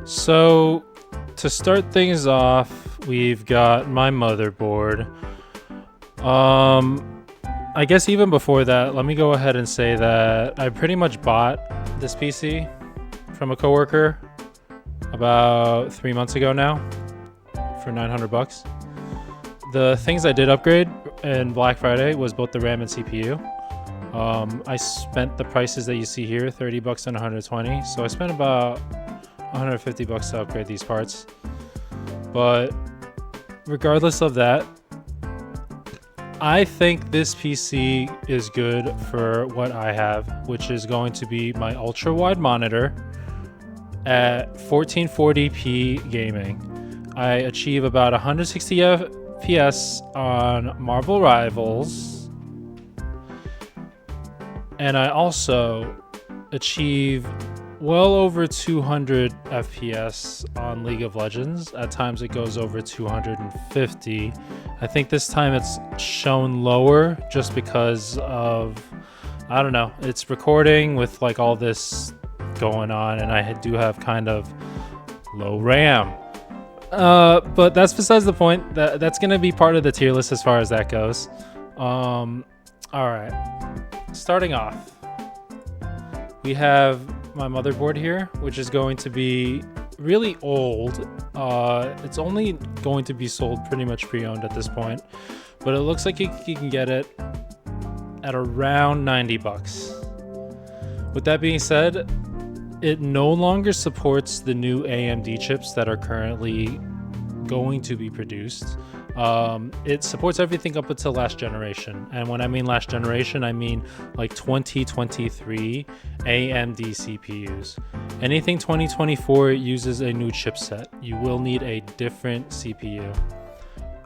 So to start things off, we've got my motherboard. I guess even before that, let me go ahead and say that I pretty much bought this PC from a coworker about 3 months ago now for 900 bucks. The things I did upgrade in Black Friday was both the RAM and CPU. I spent the prices that you see here, 30 bucks and 120. So I spent about 150 bucks to upgrade these parts. But regardless of that, I think this PC is good for what I have, which is going to be my ultra-wide monitor at 1440p gaming. I achieve about 160 FPS on Marvel Rivals, and I also achieve well over 200 FPS on League of Legends. At times it goes over 250. I think this time it's shown lower just because of, I don't know, it's recording with like all this going on, and I do have kind of low RAM. But that's besides the point. That's gonna be part of the tier list as far as that goes. All right, starting off, we have my motherboard here, which is going to be really old. It's only going to be sold pretty much pre-owned at this point, but it looks like you can get it at around 90 bucks. With that being said, it no longer supports the new AMD chips that are currently going to be produced. It supports everything up until last generation, and when I mean last generation, I mean like 2023 AMD CPUs. Anything 2024 uses a new chipset. You will need a different CPU.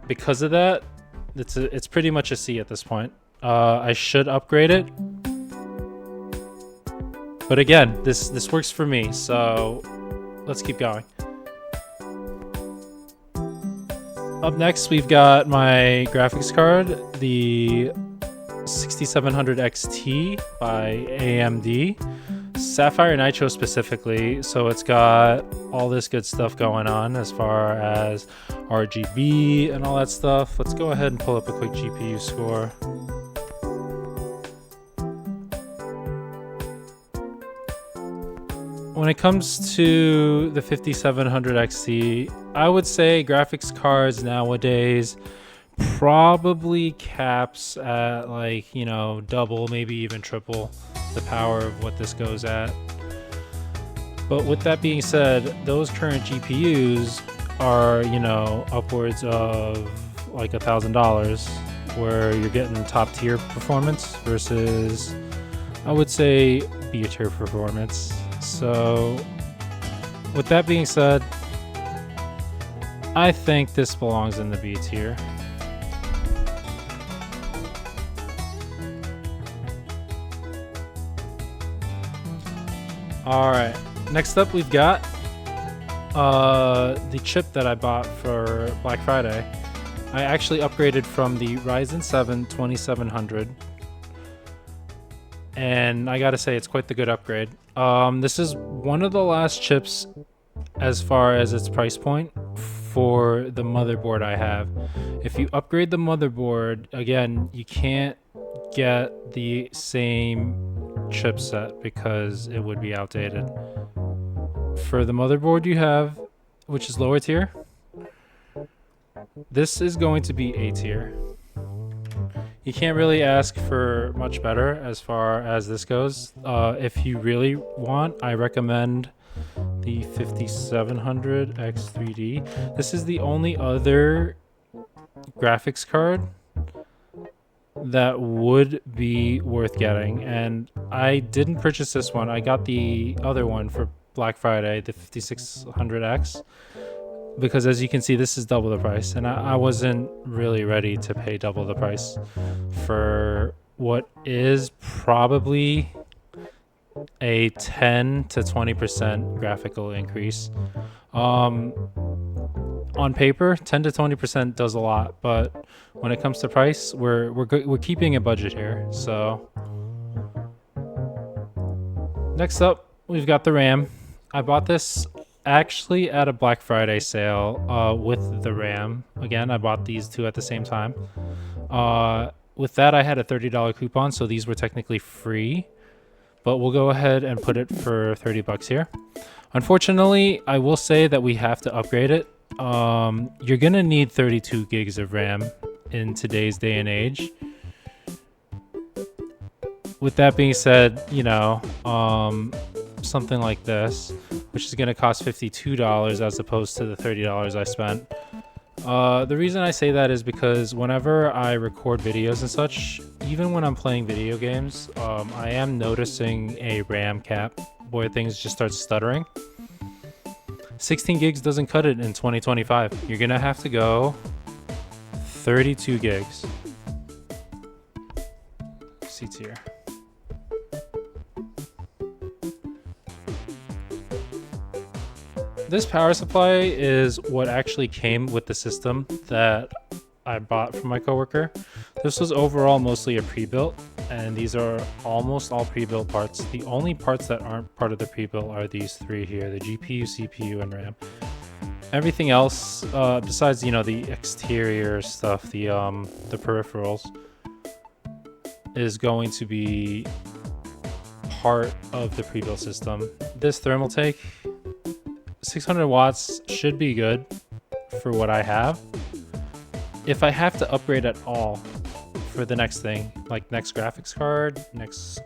Because of that, it's pretty much a C at this point. I should upgrade it, but again, this works for me, so let's keep going. Up next, we've got my graphics card, the 6700 XT by AMD, Sapphire Nitro specifically, so it's got all this good stuff going on as far as RGB and all that stuff. Let's go ahead and pull up a quick GPU score. When it comes to the 5700 XT, I would say graphics cards nowadays probably caps at like, you know, double, maybe even triple the power of what this goes at. But with that being said, those current GPUs are, you know, upwards of like $1,000, where you're getting top tier performance versus, I would say, B tier performance. So with that being said, I think this belongs in the B tier. All right, next up we've got the chip that I bought for Black Friday. I actually upgraded from the Ryzen 7 2700, and I gotta say it's quite the good upgrade. This is one of the last chips as far as its price point for the motherboard I have. If you upgrade the motherboard, again, you can't get the same chipset because it would be outdated. For the motherboard you have, which is lower tier, this is going to be A tier. You can't really ask for much better as far as this goes. If you really want, I recommend the 5700 X3D. This is the only other graphics card that would be worth getting, and I didn't purchase this one. I got the other one for Black Friday, the 5600X, because as you can see, this is double the price, and I wasn't really ready to pay double the price for what is probably a 10 to 20% graphical increase. On paper, 10 to 20% does a lot, but when it comes to price, we're keeping a budget here. So next up, we've got the RAM. I bought this actually at a Black Friday sale with the RAM. Again, I bought these two at the same time. With that, I had a $30 coupon, so these were technically free. But we'll go ahead and put it for 30 bucks here. Unfortunately, I will say that we have to upgrade it. You're gonna need 32 gigs of RAM in today's day and age. With that being said, you know, something like this, which is gonna cost $52 as opposed to the $30 I spent. The reason I say that is because whenever I record videos and such, even when I'm playing video games, I am noticing a RAM cap where things just start stuttering. 16 gigs doesn't cut it in 2025. You're gonna have to go 32 gigs. C tier. This power supply is what actually came with the system that I bought from my coworker. This was overall mostly a pre-built, and these are almost all pre-built parts. The only parts that aren't part of the pre-built are these three here, the GPU, CPU, and RAM. Everything else, besides, you know, the exterior stuff, the peripherals, is going to be part of the pre-built system. This Thermaltake, 600 watts should be good for what I have. If I have to upgrade at all for the next thing, like next graphics card, next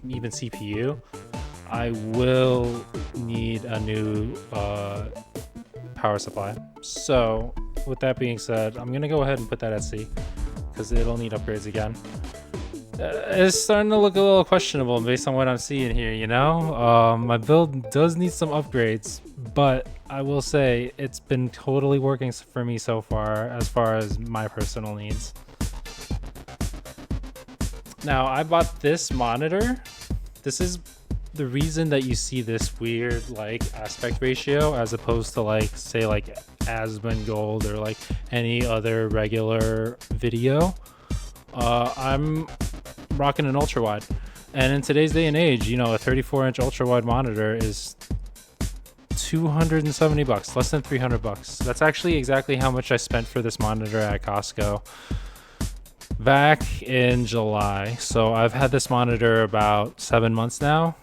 even CPU, I will need a new power supply. So with that being said, I'm gonna go ahead and put that at C because it'll need upgrades again. It's starting to look a little questionable based on what I'm seeing here, you know? My build does need some upgrades, but I will say it's been totally working for me so far as my personal needs. Now, I bought this monitor. This is the reason that you see this weird like aspect ratio as opposed to like, say like Asmongold or like any other regular video. I'm rocking an ultrawide, and in today's day and age, you know, a 34-inch ultrawide monitor is 270 bucks, less than 300 bucks. That's actually exactly how much I spent for this monitor at Costco back in July. So I've had this monitor about 7 months now.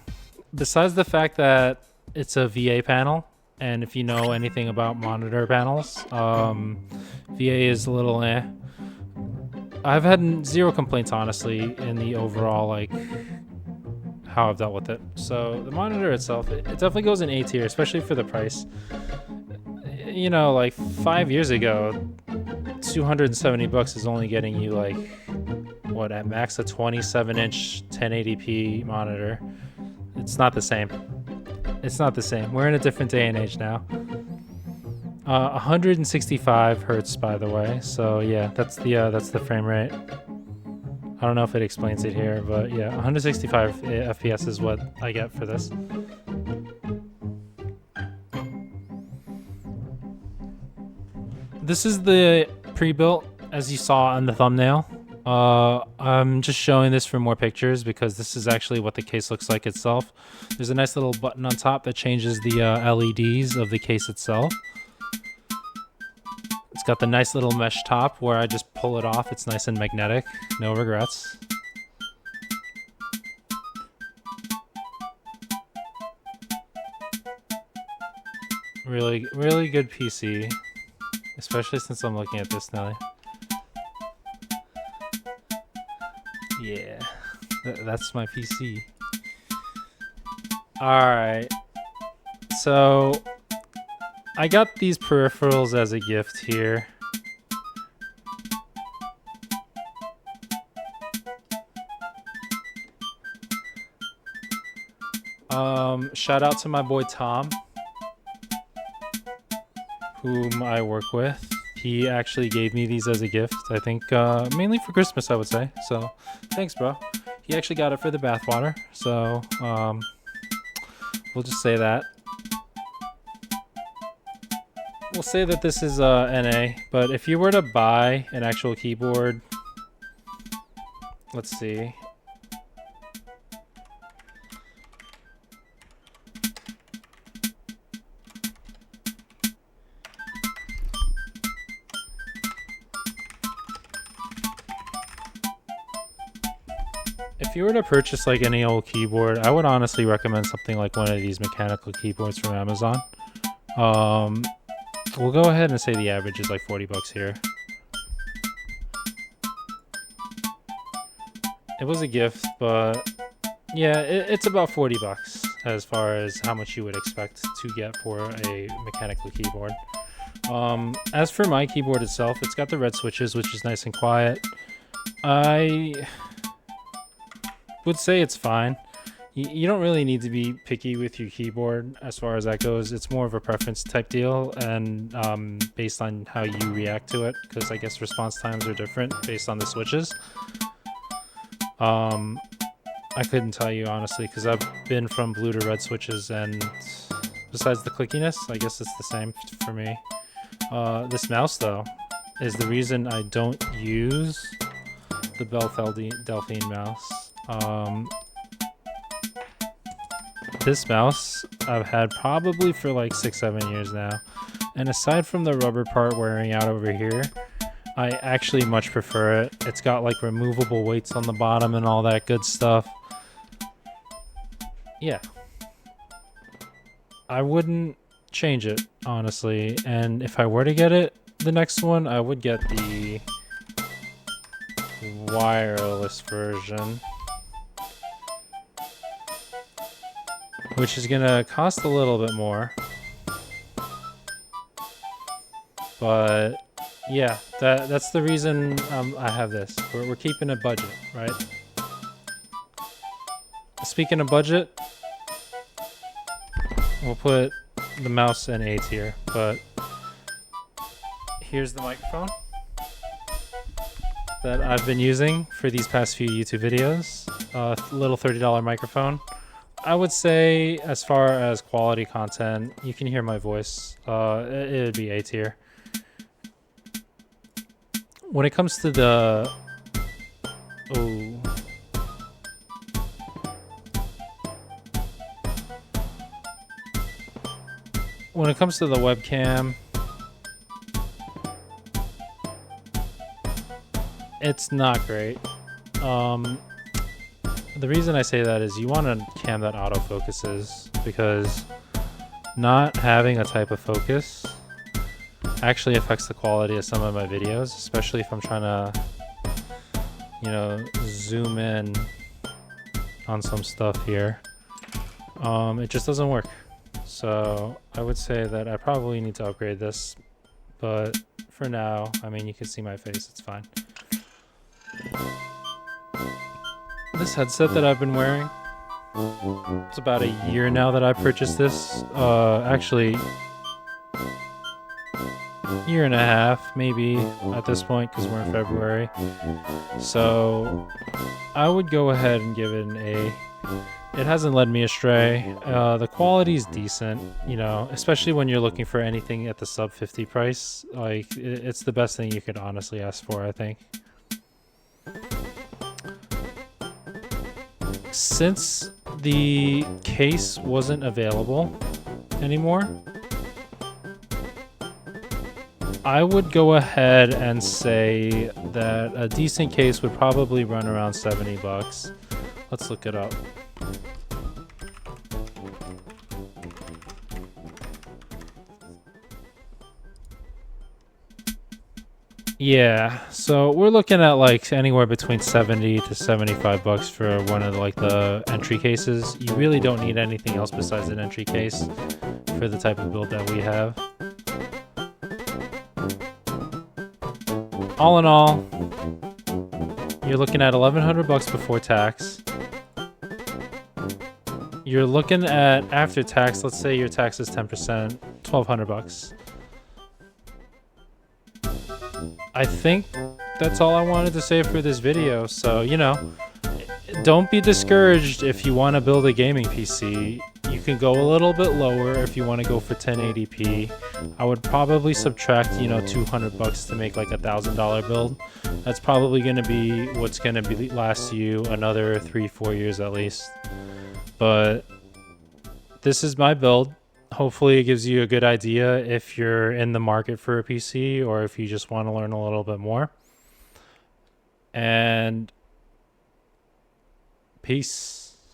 Besides the fact that it's a VA panel, and if you know anything about monitor panels, VA is a little eh. I've had zero complaints, honestly, in the overall, like, how I've dealt with it. So the monitor itself, it definitely goes in A tier, especially for the price. You know, like 5 years ago, 270 bucks is only getting you like, what, at max a 27-inch 1080p monitor. It's not the same. It's not the same. We're in a different day and age now. 165 hertz, by the way. So yeah, that's the frame rate. I don't know if it explains it here, but yeah, 165 FPS is what I get for this. This is the pre-built, as you saw on the thumbnail. I'm just showing this for more pictures because this is actually what the case looks like itself. There's a nice little button on top that changes the LEDs of the case itself. It's got the nice little mesh top where I just pull it off. It's nice and magnetic. No regrets. Really, really good PC. Especially since I'm looking at this now. Yeah, that's my PC. Alright. So I got these peripherals as a gift here. Shout out to my boy Tom, whom I work with. He actually gave me these as a gift, I think mainly for Christmas, I would say. So thanks, bro. He actually got it for the bathwater, so we'll just say that. We'll say that this is NA, but if you were to buy an actual keyboard, let's see. If you were to purchase like any old keyboard, I would honestly recommend something like one of these mechanical keyboards from Amazon. We'll go ahead and say the average is like 40 bucks here. It was a gift, but yeah, it's about 40 bucks as far as how much you would expect to get for a mechanical keyboard. As for my keyboard itself, it's got the red switches, which is nice and quiet. I would say it's fine. You don't really need to be picky with your keyboard as far as that goes. It's more of a preference type deal, and based on how you react to it, because I guess response times are different based on the switches. I couldn't tell you honestly, because I've been from blue to red switches, and besides the clickiness, I guess it's the same for me. This mouse though is the reason I don't use the Belle Delphine mouse. This mouse I've had probably for like 6-7 years now, and aside from the rubber part wearing out over here, I actually much prefer it. It's got like removable weights on the bottom and all that good stuff. Yeah, I wouldn't change it honestly, and if I were to get it, the next one, I would get the wireless version, which is gonna cost a little bit more, but yeah, that's the reason I have this. We're keeping a budget, right? Speaking of budget, we'll put the mouse in A tier, but here's the microphone that I've been using for these past few YouTube videos. Little $30 microphone. I would say as far as quality content, you can hear my voice. It'd be A tier. When it comes to the... Oh. When it comes to the webcam, it's not great. The reason I say that is you want a cam that autofocuses, because not having a type of focus actually affects the quality of some of my videos, especially if I'm trying to, you know, zoom in on some stuff here. It just doesn't work. So I would say that I probably need to upgrade this, but for now, I mean, you can see my face, it's fine. This headset that I've been wearing, it's about a year now that I purchased this. Actually, year and a half, maybe at this point, because we're in February. So I would go ahead and give it an A. It hasn't led me astray. The quality is decent, you know, especially when you're looking for anything at the sub 50 price. Like, it's the best thing you could honestly ask for, I think. Since the case wasn't available anymore, I would go ahead and say that a decent case would probably run around 70 bucks. Let's look it up. Yeah, so we're looking at like anywhere between 70 to 75 bucks for one of like the entry cases. You really don't need anything else besides an entry case for the type of build that we have. All in all, you're looking at 1,100 bucks before tax. You're looking at after tax, let's say your tax is 10%, 1,200 bucks. I think that's all I wanted to say for this video. So, you know, don't be discouraged if you want to build a gaming PC. You can go a little bit lower if you want to go for 1080p. I would probably subtract, you know, 200 bucks to make like $1,000 build. That's probably going to be what's going to last you another 3-4 years at least. But this is my build. Hopefully it gives you a good idea if you're in the market for a PC or if you just want to learn a little bit more. And Peace.